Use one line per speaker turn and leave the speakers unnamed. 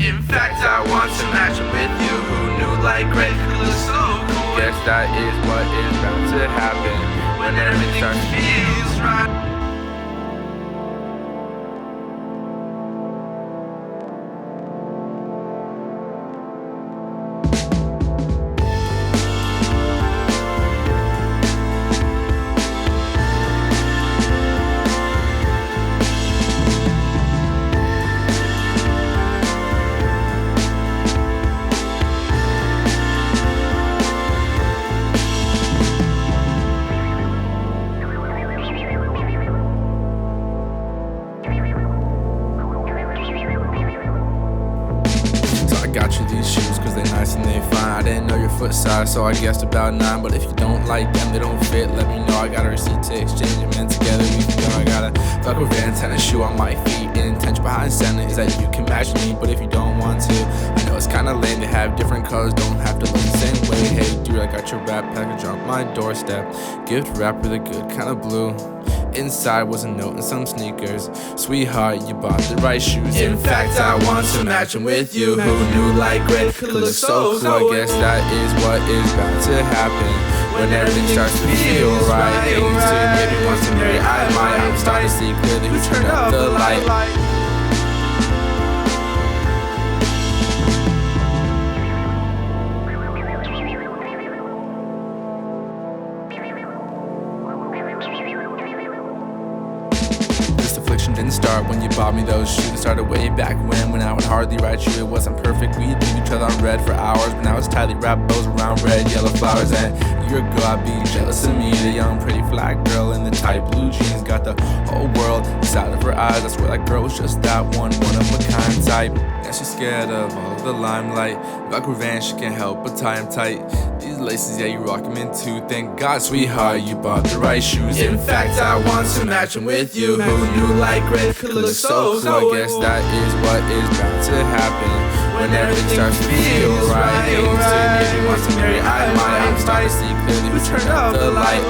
In fact, I want to match it with you. Who knew like red could look so cool?
Guess that is what is bound to happen
When everything feels right.
I got you these shoes cause they're nice and they fine. I didn't know your foot size, so I guessed about 9. But if you don't like them, they don't fit, let me know. I got a receipt to exchange them, and together we can go. I got a Velcro Van tennis shoe on my feet. The intention behind sending is that you can match me, but if you don't want to, I know it's kinda lame to have different colors, don't have to look the same way. Hey dude, I got your wrap package on my doorstep. Gift wrap with a good kind of blue. Inside was a note and some sneakers. Sweetheart, you bought the right shoes.
In fact, I want to match them with you. Who knew like red could look so cool?
I guess that is what is bound to happen when everything starts to feel right. You say maybe wants to marry, I might. I'm starting to see clearly who turned up the light. This affliction didn't start when you bought me those shoes. It started way back when I would hardly write you. It wasn't perfect, we'd leave each other on red for hours, but now it's tightly wrapped bows around red, yellow flowers. And a year ago I'd be jealous of me, the young pretty flat girl in the tight blue jeans. Got the whole world inside of her eyes. I swear that girl was just that one of a kind type. And she's scared of all of the limelight. Velcro Van, she can't help but tie 'em tight. These laces, yeah, you rock 'em in too. Thank God, sweetheart, you bought the right shoes.
In fact, I want to match them with you. Who knew like red could look so cool?
I guess that is what is bound to happen when everything starts to feel right. You say maybe wants to marry, I might. I'm starting to see clearly who turned up the light.